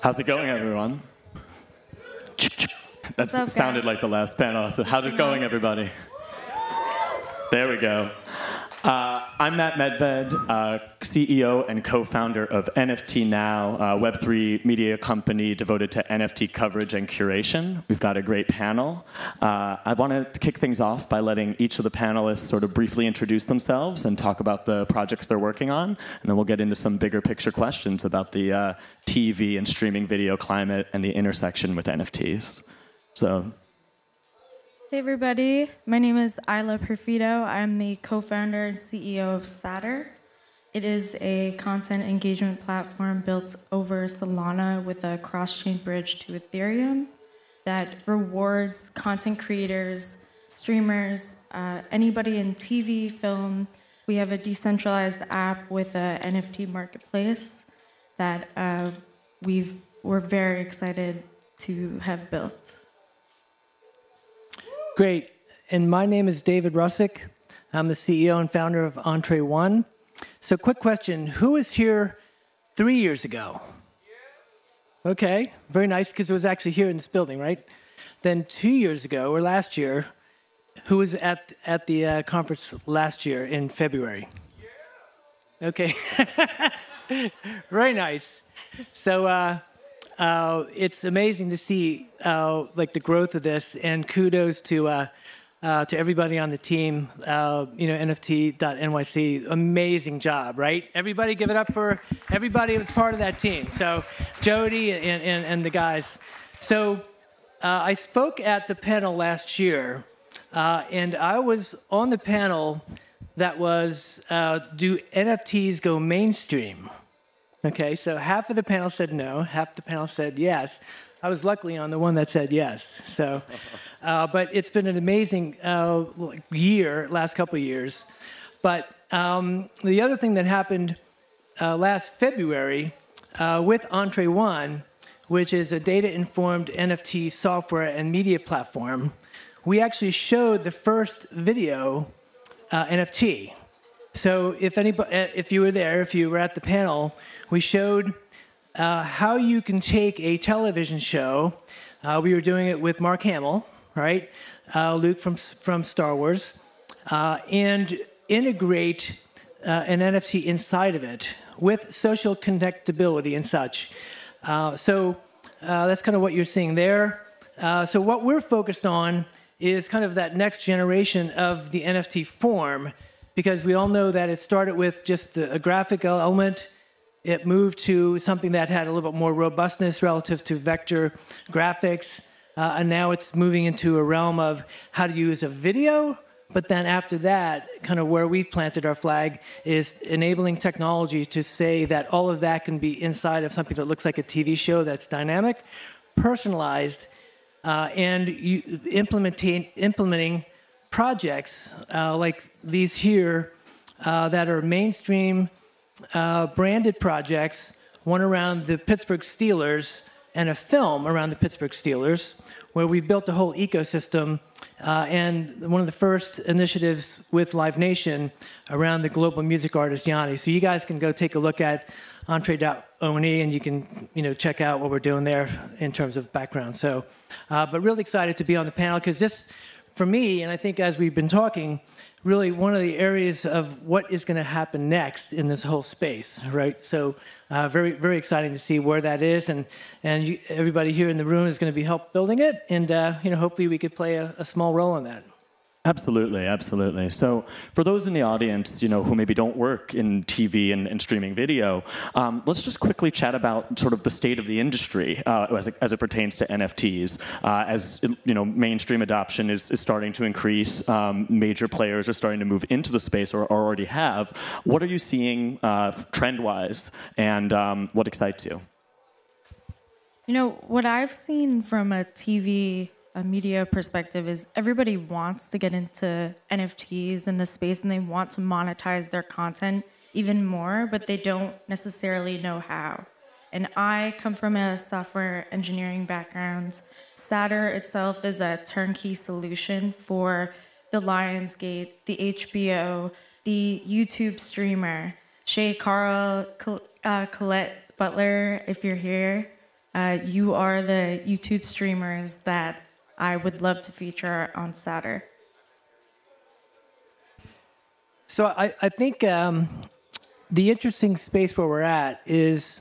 How's it going, everyone? That sounded like the last panel. So how's it going, everybody? There we go. I'm Matt Medved, CEO and co-founder of NFT Now, a Web3 media company devoted to NFT coverage and curation. We've got a great panel. I want to kick things off by letting each of the panelists sort of briefly introduce themselves and talk about the projects they're working on, and then we'll get into some bigger picture questions about the TV and streaming video climate and the intersection with NFTs. So. Hey everybody, my name is Isla Perfito. I'm the co-founder and CEO of Sadr. It is a content engagement platform built over Solana with a cross-chain bridge to Ethereum that rewards content creators, streamers, anybody in TV, film. We have a decentralized app with an NFT marketplace that we're very excited to have built. Great. And my name is David Russek. I'm the CEO and founder of EntreOne. So quick question. Who was here 3 years ago? Okay. Very nice, because it was actually here in this building, right? Then 2 years ago, or last year, who was at the conference last year in February? Okay. Very nice. So it's amazing to see like the growth of this, and kudos to everybody on the team. NFT.NYC, amazing job, right? Everybody give it up for everybody that's part of that team. So Jody and the guys. So I spoke at the panel last year, and I was on the panel that was, do NFTs go mainstream? Okay, so half of the panel said no, half the panel said yes. I was luckily on the one that said yes. So, but it's been an amazing year, last couple of years. But the other thing that happened last February with EntreOne, which is a data-informed NFT software and media platform, we actually showed the first video NFT. So if you were there, if you were at the panel, we showed how you can take a television show. We were doing it with Mark Hamill, right? Luke from Star Wars, and integrate an NFT inside of it with social connectability and such. So that's kind of what you're seeing there. So what we're focused on is kind of that next generation of the NFT form, because we all know that it started with just a graphical element. It moved to something that had a little bit more robustness relative to vector graphics. And now it's moving into a realm of how to use a video. But then after that, kind of where we've planted our flag is enabling technology to say that all of that can be inside of something that looks like a TV show that's dynamic, personalized, and implementing projects like these here that are mainstream branded projects, one around the Pittsburgh Steelers and a film around the Pittsburgh Steelers, where we built a whole ecosystem, and one of the first initiatives with Live Nation around the global music artist Yanni. So you guys can go take a look at Entre.NYC, and you can check out what we're doing there in terms of background. So, but really excited to be on the panel, because this, for me, and I think as we've been talking, really one of the areas of what is going to happen next in this whole space, right? So very, very exciting to see where that is, and everybody here in the room is going to be help building it, and hopefully we could play a small role in that. Absolutely, absolutely. So for those in the audience, who maybe don't work in TV and streaming video, let's just quickly chat about sort of the state of the industry as it pertains to NFTs. As mainstream adoption is starting to increase, major players are starting to move into the space or already have. What are you seeing trend-wise, and what excites you? What I've seen from a media perspective is everybody wants to get into NFTs in the space, and they want to monetize their content even more, but they don't necessarily know how. And I come from a software engineering background. Sadr itself is a turnkey solution for the Lionsgate, the HBO, the YouTube streamer, Shay Carl, Colette Butler, if you're here. You are the YouTube streamers that I would love to feature on Saturn. So I think the interesting space where we're at is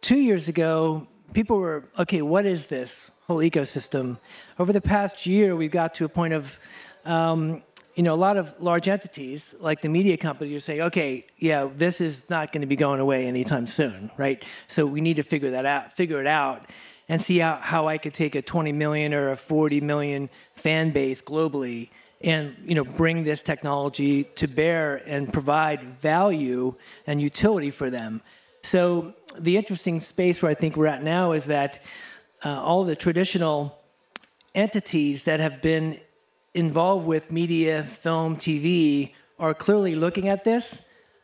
2 years ago, people were, okay, what is this whole ecosystem? Over the past year, we've got to a point of, a lot of large entities, like the media companies, are saying, okay, yeah, this is not going to be going away anytime soon, right? So we need to figure it out, and see how I could take a 20 million or a 40 million fan base globally and bring this technology to bear and provide value and utility for them. So the interesting space where I think we're at now is that all the traditional entities that have been involved with media, film, TV are clearly looking at this.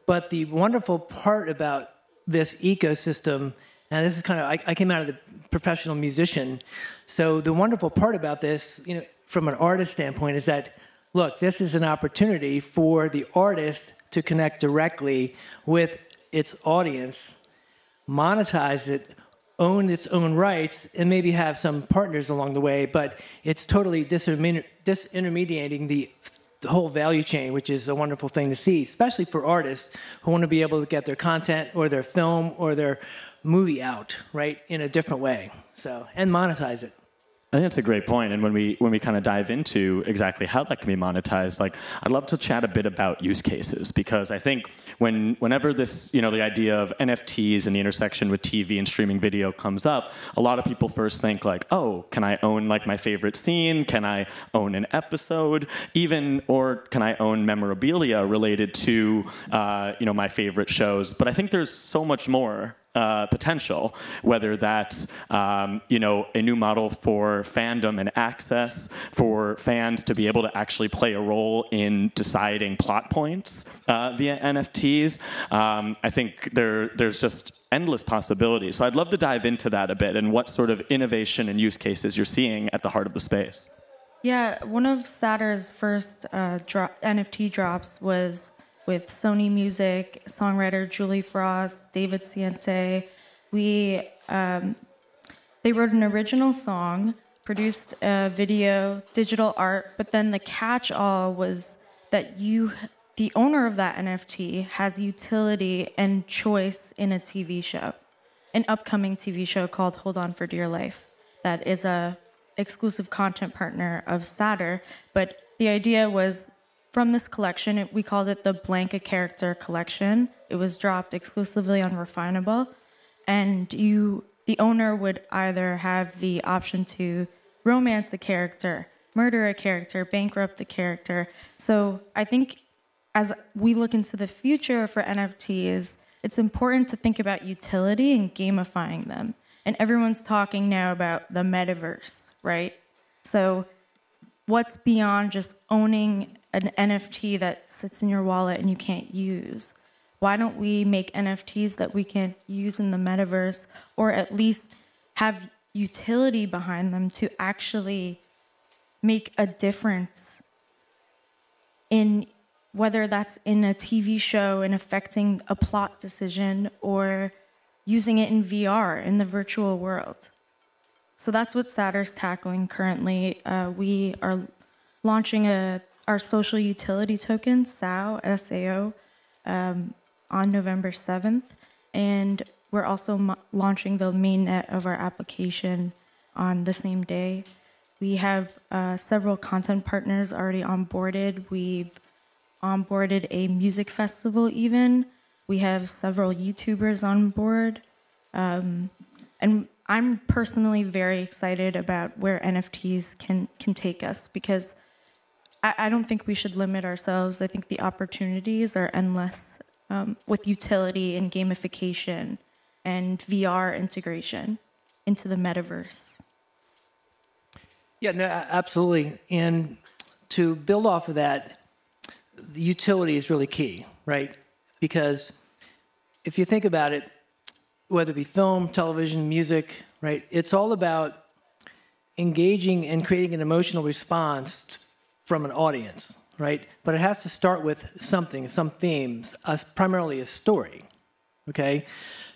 But the wonderful part about this ecosystem, and this is kind of, I came out of the professional musician, so the wonderful part about this, from an artist standpoint, is that, look, this is an opportunity for the artist to connect directly with its audience, monetize it, own its own rights, and maybe have some partners along the way, but it's totally disintermediating the whole value chain, which is a wonderful thing to see, especially for artists who want to be able to get their content or their film or their movie out, right, in a different way, and monetize it. I think that's a great point. And when we kind of dive into exactly how that can be monetized, I'd love to chat a bit about use cases, because I think whenever this, the idea of NFTs and the intersection with TV and streaming video comes up, a lot of people first think oh, can I own my favorite scene? Can I own an episode? Or can I own memorabilia related to, my favorite shows? But I think there's so much more potential, whether that's a new model for fandom and access for fans to be able to actually play a role in deciding plot points via NFTs. I think there's just endless possibilities. So I'd love to dive into that a bit and what sort of innovation and use cases you're seeing at the heart of the space. Yeah, one of Saturn's first NFT drops was with Sony Music, songwriter Julie Frost, David Ciente. They wrote an original song, produced a video, digital art, but then the catch-all was that the owner of that NFT has utility and choice in a TV show, an upcoming TV show called Hold On for Dear Life, that is a exclusive content partner of Saturn. But the idea was, from this collection, we called it the Blank a Character collection. It was dropped exclusively on Refinable. And the owner would either have the option to romance the character, murder a character, bankrupt a character. So I think as we look into the future for NFTs, it's important to think about utility and gamifying them. And everyone's talking now about the metaverse, right? So what's beyond just owning an NFT that sits in your wallet and you can't use? Why don't we make NFTs that we can use in the metaverse, or at least have utility behind them to actually make a difference in whether that's in a TV show and affecting a plot decision, or using it in VR, in the virtual world. So that's what Saturn's tackling currently. We are launching our social utility token, SAO, S-A-O, on November 7th. And we're also launching the mainnet of our application on the same day. We have several content partners already onboarded. We've onboarded a music festival even. We have several YouTubers on board. And I'm personally very excited about where NFTs can take us, because I don't think we should limit ourselves. I think the opportunities are endless with utility and gamification and VR integration into the metaverse. Yeah, no, absolutely. And to build off of that, the utility is really key, right? Because if you think about it, whether it be film, television, music, right, it's all about engaging and creating an emotional response from an audience, right? But it has to start with something, some themes, primarily a story, okay?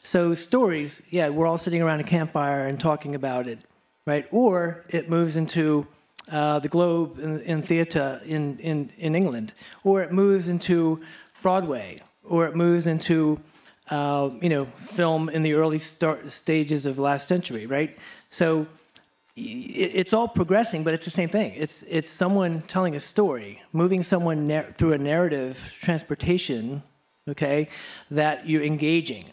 So stories, yeah, we're all sitting around a campfire and talking about it, right? Or it moves into the Globe in theatre in England, or it moves into Broadway, or it moves into film in the early stages of last century, right? So it's all progressing, but it's the same thing. It's someone telling a story, moving someone through a narrative transportation, okay, that you're engaging.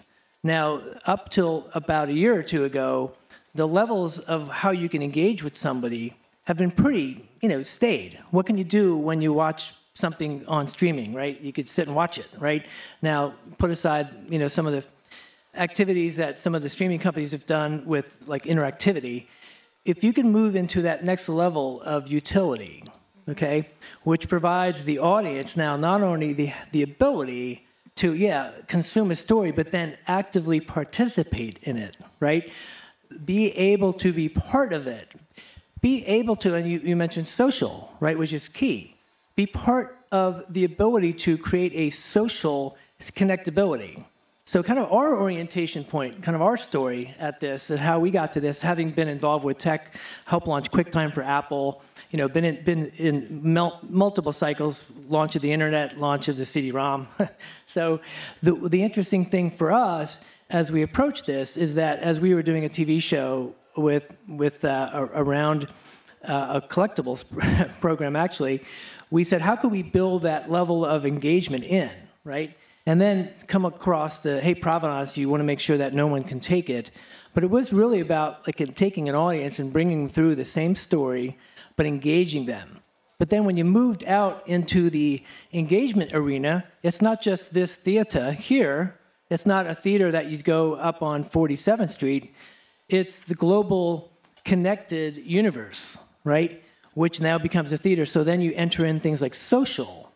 Now, up till about a year or two ago, the levels of how you can engage with somebody have been pretty, stayed. What can you do when you watch something on streaming, right? You could sit and watch it, right? Now, put aside, some of the activities that some of the streaming companies have done with, like, interactivity. If you can move into that next level of utility, okay, which provides the audience now not only the ability to, consume a story, but then actively participate in it, right? Be able to be part of it. Be able to, and you mentioned social, right, which is key. Be part of the ability to create a social connectability. So kind of our orientation point, kind of our story at this, and how we got to this, having been involved with tech, helped launch QuickTime for Apple, been in multiple cycles, launch of the internet, launch of the CD-ROM. So the interesting thing for us as we approach this is that as we were doing a TV show around a collectibles program, actually, we said, how could we build that level of engagement in, right? And then come across hey, provenance, you want to make sure that no one can take it. But it was really about taking an audience and bringing them through the same story, but engaging them. But then when you moved out into the engagement arena, it's not just this theater here. It's not a theater that you'd go up on 47th Street. It's the global connected universe, right? Which now becomes a theater. So then you enter in things like social.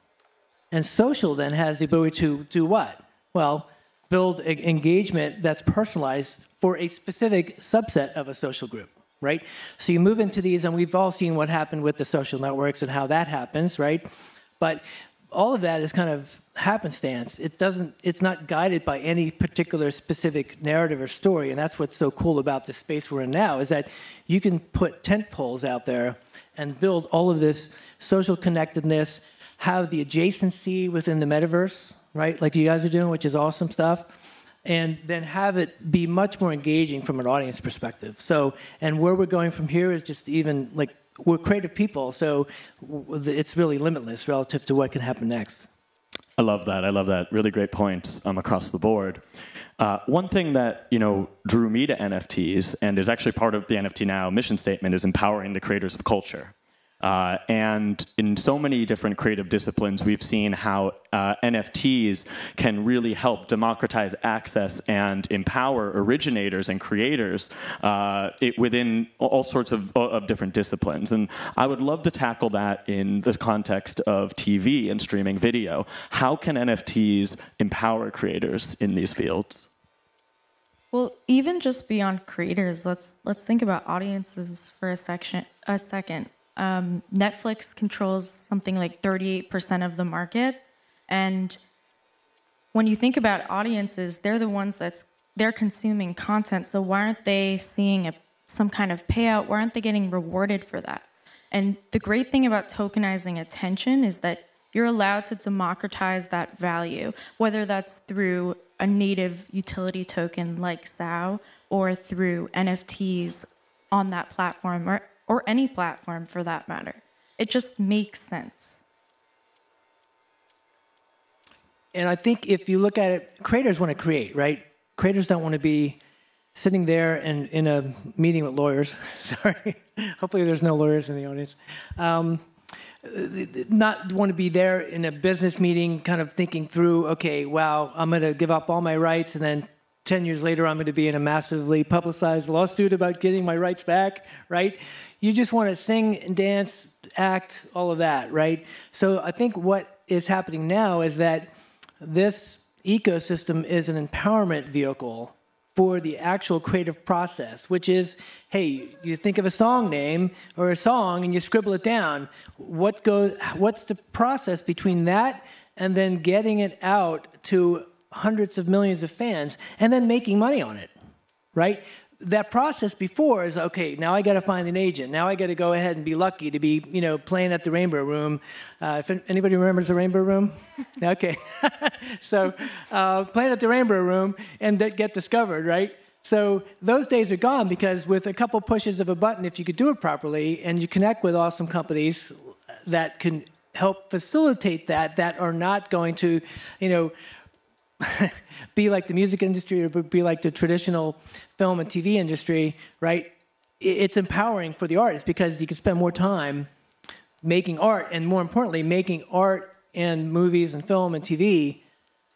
And social then has the ability to do what? Well, build engagement that's personalized for a specific subset of a social group, right? So you move into these, and we've all seen what happened with the social networks and how that happens, right? But all of that is kind of happenstance. It's not guided by any particular specific narrative or story, and that's what's so cool about the space we're in now, is that you can put tent poles out there and build all of this social connectedness, have the adjacency within the metaverse, right, like you guys are doing, which is awesome stuff, and then have it be much more engaging from an audience perspective. So, and where we're going from here is just even, we're creative people, so it's really limitless relative to what can happen next. I love that. I love that. Really great points across the board. One thing that drew me to NFTs and is actually part of the NFT Now mission statement is empowering the creators of culture. And in so many different creative disciplines, we've seen how NFTs can really help democratize access and empower originators and creators within all sorts of different disciplines. And I would love to tackle that in the context of TV and streaming video. How can NFTs empower creators in these fields? Well, even just beyond creators, let's think about audiences for a second. Netflix controls something like 38% of the market, and when you think about audiences, they're the ones they're consuming content. So why aren't they seeing some kind of payout? Why aren't they getting rewarded for that? And the great thing about tokenizing attention is that you're allowed to democratize that value, whether that's through a native utility token like SAO or through NFTs on that platform or any platform for that matter. It just makes sense. And I think if you look at it, creators want to create, right? Creators don't want to be sitting there and in a meeting with lawyers. Sorry. Hopefully there's no lawyers in the audience. Not want to be there in a business meeting kind of thinking through, okay, wow, I'm going to give up all my rights, and then 10 years later I'm going to be in a massively publicized lawsuit about getting my rights back, right? You just want to sing and dance, act, all of that, right? So I think what is happening now is that this ecosystem is an empowerment vehicle for the actual creative process, which is, hey, you think of a song name or a song and you scribble it down. What's the process between that and then getting it out to hundreds of millions of fans and then making money on it, right? That process before is, okay, now I got to find an agent. Now I got to go ahead and be lucky to be, playing at the Rainbow Room. If anybody remembers the Rainbow Room? Okay. So playing at the Rainbow Room and get discovered, right? So those days are gone, because with a couple pushes of a button, if you could do it properly and you connect with awesome companies that can help facilitate that are not going to, be like the music industry or be like the traditional film and TV industry, right? It's empowering for the artist, because you can spend more time making art, and more importantly, making art and movies and film and TV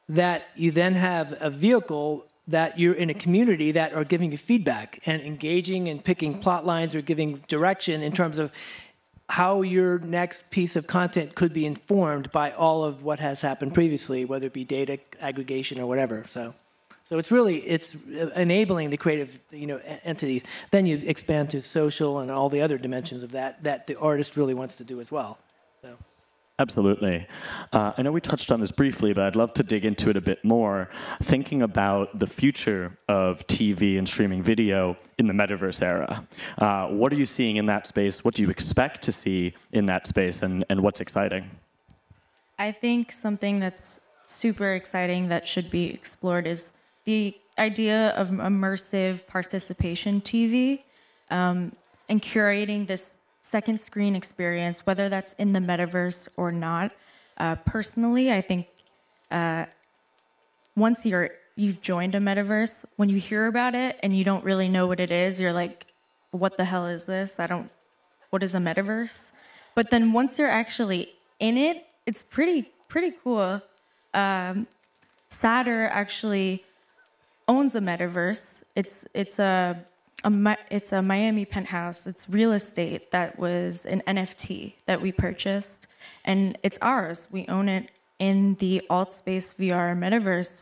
that you then have a vehicle that you're in a community that are giving you feedback and engaging and picking plot lines or giving direction in terms of how your next piece of content could be informed by all of what has happened previously, whether it be data aggregation or whatever. So it's enabling the creative, entities. Then you expand to social and all the other dimensions of that the artist really wants to do as well. So. Absolutely. I know we touched on this briefly, but I'd love to dig into it a bit more, thinking about the future of TV and streaming video in the metaverse era. What are you seeing in that space? What do you expect to see in that space, and what's exciting? I think something that's super exciting that should be explored is the idea of immersive participation TV, and curating this second screen experience, whether that's in the metaverse or not. Personally, I think once you've joined a metaverse, when you hear about it and you don't really know what it is, you're like, what the hell is this? What is a metaverse? But then once you're actually in it, it's pretty cool. Satter actually owns a metaverse. It's a Miami penthouse. It's real estate that was an NFT that we purchased, and it's ours. We own it in the AltSpace VR metaverse.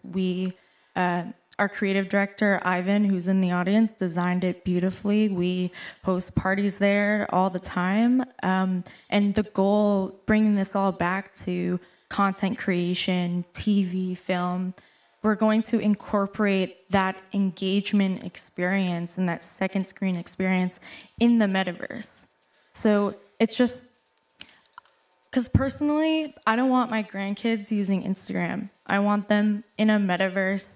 Our creative director, Ivan, who's in the audience, designed it beautifully. We host parties there all the time. And the goal, bringing this all back to content creation, TV, film, we're going to incorporate that engagement experience and that second screen experience in the metaverse. So it's just, because personally, I don't want my grandkids using Instagram. I want them in a metaverse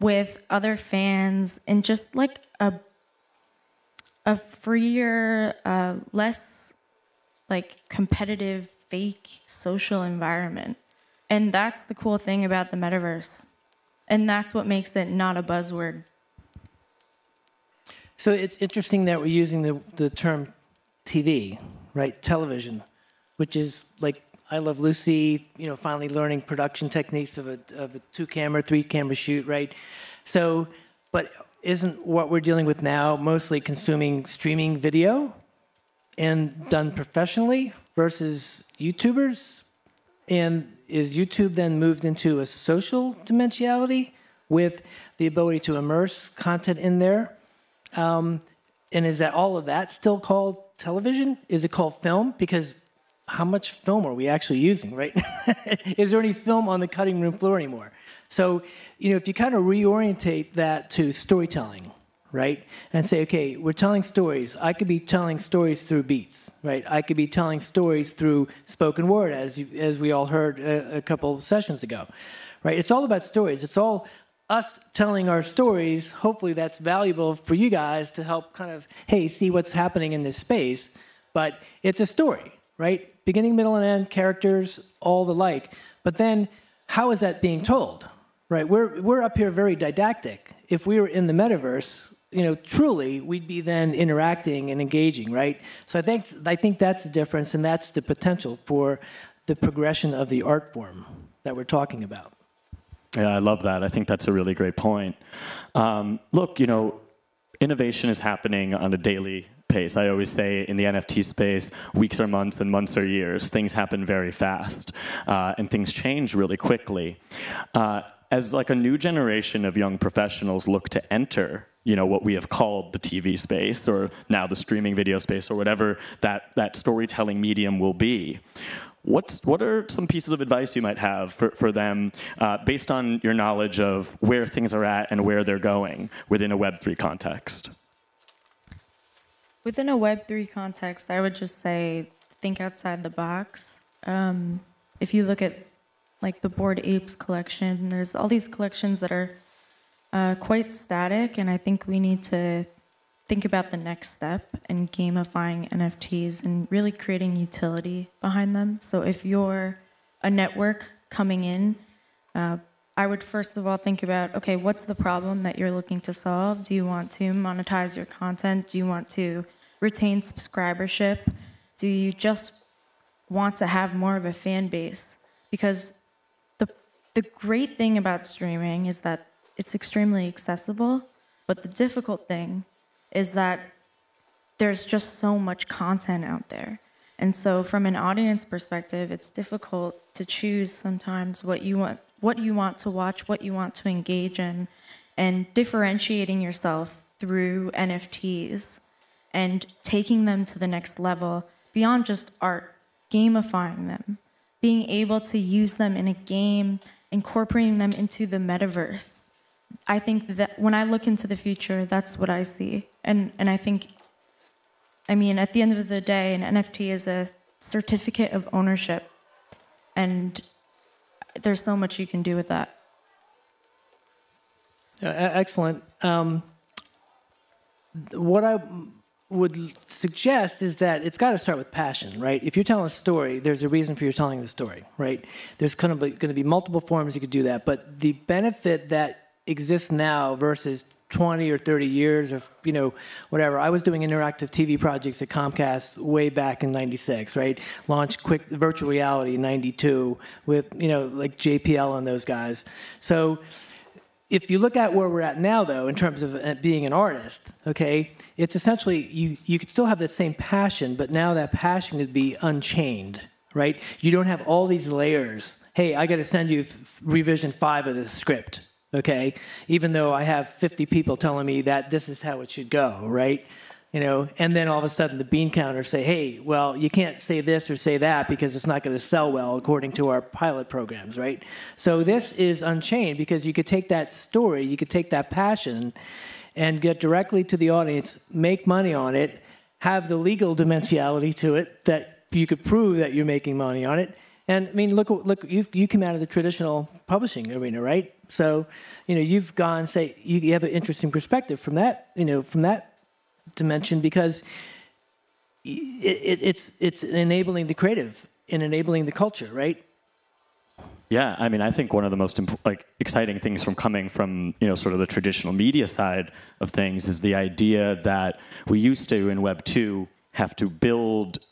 with other fans and just like a freer, less like competitive, fake social environment. And that's the cool thing about the metaverse. And that's what makes it not a buzzword. So it's interesting that we're using the term TV, right? Television, which is like I Love Lucy, finally learning production techniques of a 2-camera, 3-camera shoot, right? So, but isn't what we're dealing with now mostly consuming streaming video and done professionally versus YouTubers? And is YouTube then moved into a social dimensionality with the ability to immerse content in there? And is that all of that still called television? Is it called film? Because how much film are we actually using, right? Is there any film on the cutting room floor anymore? So, if you kind of reorientate that to storytelling, right? And say, okay, we're telling stories. I could be telling stories through beats, right? I could be telling stories through spoken word, as we all heard a couple of sessions ago, right? It's all about stories. It's all us telling our stories. Hopefully that's valuable for you guys to help kind of, hey, see what's happening in this space. But it's a story, right? Beginning, middle, and end, characters, all the like. But then how is that being told, right? We're up here very didactic. If we were in the metaverse, truly, we'd be then interacting and engaging, right? So I think that's the difference, and that's the potential for the progression of the art form that we're talking about. Yeah, I love that. I think that's a really great point. Look, innovation is happening on a daily pace. I always say in the NFT space, weeks are months and months are years. Things happen very fast, and things change really quickly. As like a new generation of young professionals look to enter what we have called the TV space, or now the streaming video space, or whatever that storytelling medium will be, what are some pieces of advice you might have for them based on your knowledge of where things are at and where they're going within a Web3 context? Within a Web3 context, I would just say think outside the box. If you look at like the Bored Apes collection, there's all these collections that are quite static, and I think we need to think about the next step and gamifying NFTs and really creating utility behind them. So if you're a network coming in, I would first of all think about, okay, what's the problem that you're looking to solve? Do you want to monetize your content? Do you want to retain subscribership? Do you just want to have more of a fan base? Because the great thing about streaming is that it's extremely accessible, but the difficult thing is that there's just so much content out there. And so from an audience perspective, it's difficult to choose sometimes what you want to watch, what you want to engage in, and differentiating yourself through NFTs and taking them to the next level beyond just art, gamifying them, being able to use them in a game, incorporating them into the metaverse. I think that when I look into the future, that's what I see. And I think, I mean, at the end of the day, an NFT is a certificate of ownership. And there's so much you can do with that. Excellent. What I would suggest is that it's got to start with passion, right? If you're telling a story, there's a reason for you telling the story, right? There's going to be multiple forms you could do that, but the benefit that exists now versus 20 or 30 years of, whatever. I was doing interactive TV projects at Comcast way back in 96, right? Launched quick virtual reality in 92 with, like JPL and those guys. So if you look at where we're at now, though, in terms of being an artist, okay, it's essentially you could still have that same passion, but now that passion would be unchained, right? You don't have all these layers. Hey, I got to send you revision 5 of this script, okay? Even though I have 50 people telling me that this is how it should go, right? And then all of a sudden the bean counters say, hey, well, you can't say this or say that because it's not going to sell well according to our pilot programs, right? So this is unchained because you could take that story, you could take that passion and get directly to the audience, make money on it, have the legal dimensionality to it that you could prove that you're making money on it. And I mean, look, you come out of the traditional publishing arena, right? So, you've gone, say, you have an interesting perspective from that, from that dimension because it's enabling the creative and enabling the culture, right? Yeah, I mean, I think one of the most exciting things from coming from sort of the traditional media side of things is the idea that we used to in Web 2 have to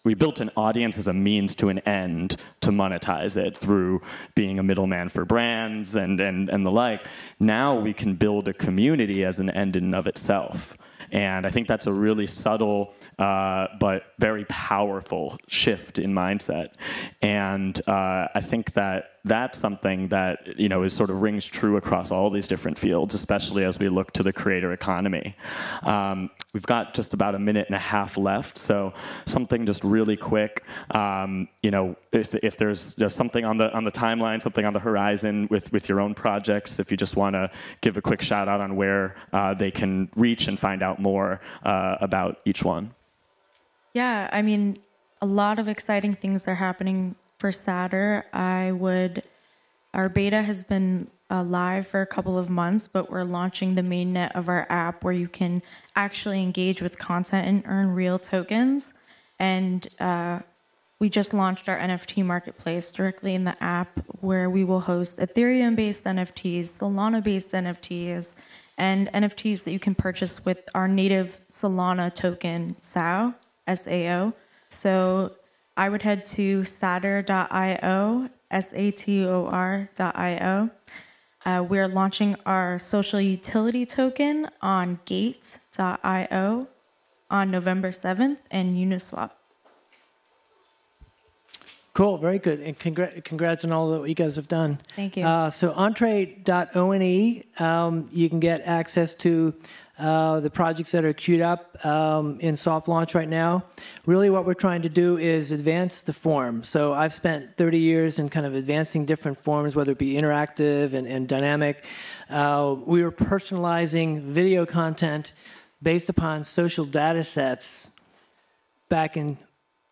we built an audience as a means to an end to monetize it through being a middleman for brands and the like. Now we can build a community as an end in and of itself. And I think that's a really subtle but very powerful shift in mindset. And I think that that's something that is sort of rings true across all these different fields, especially as we look to the creator economy. We've got just about a minute and a half left, so something just really quick. If there's something on the timeline, something on the horizon with your own projects, if you just want to give a quick shout out on where they can reach and find out more about each one. Yeah, I mean, a lot of exciting things are happening for Satter. Our beta has been live for a couple of months, but we're launching the mainnet of our app where you can actually engage with content and earn real tokens. And we just launched our NFT marketplace directly in the app where we will host Ethereum-based NFTs, Solana-based NFTs, and NFTs that you can purchase with our native Solana token, SAO, S-A-O. So I would head to sator.io, sator.io. We're launching our social utility token on gate.io on November 7th and Uniswap. Cool, very good, and congrats on all that you guys have done. Thank you. So Entree.NYC, you can get access to the projects that are queued up in soft launch right now. Really what we're trying to do is advance the form. So I've spent 30 years in kind of advancing different forms, whether it be interactive and dynamic. We were personalizing video content based upon social data sets back in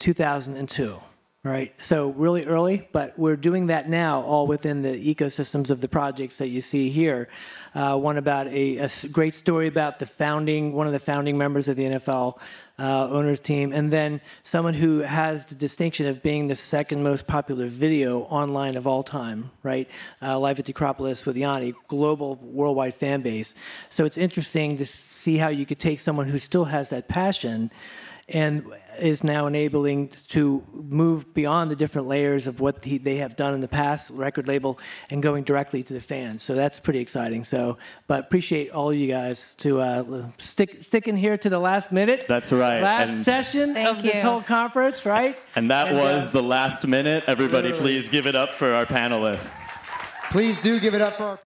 2002. Right, so really early, but we're doing that now all within the ecosystems of the projects that you see here. One about a great story about one of the founding members of the NFL owners team, and then someone who has the distinction of being the second most popular video online of all time, right? Live at the Acropolis with Yanni, global, worldwide fan base. So it's interesting to see how you could take someone who still has that passion and is now enabling to move beyond the different layers of what they have done in the past, record label, and going directly to the fans. So that's pretty exciting. So, but appreciate all of you guys to stick in here to the last minute. That's right. Last session of this whole conference, right? And that was the last minute. Everybody, please give it up for our panelists. Please do give it up for our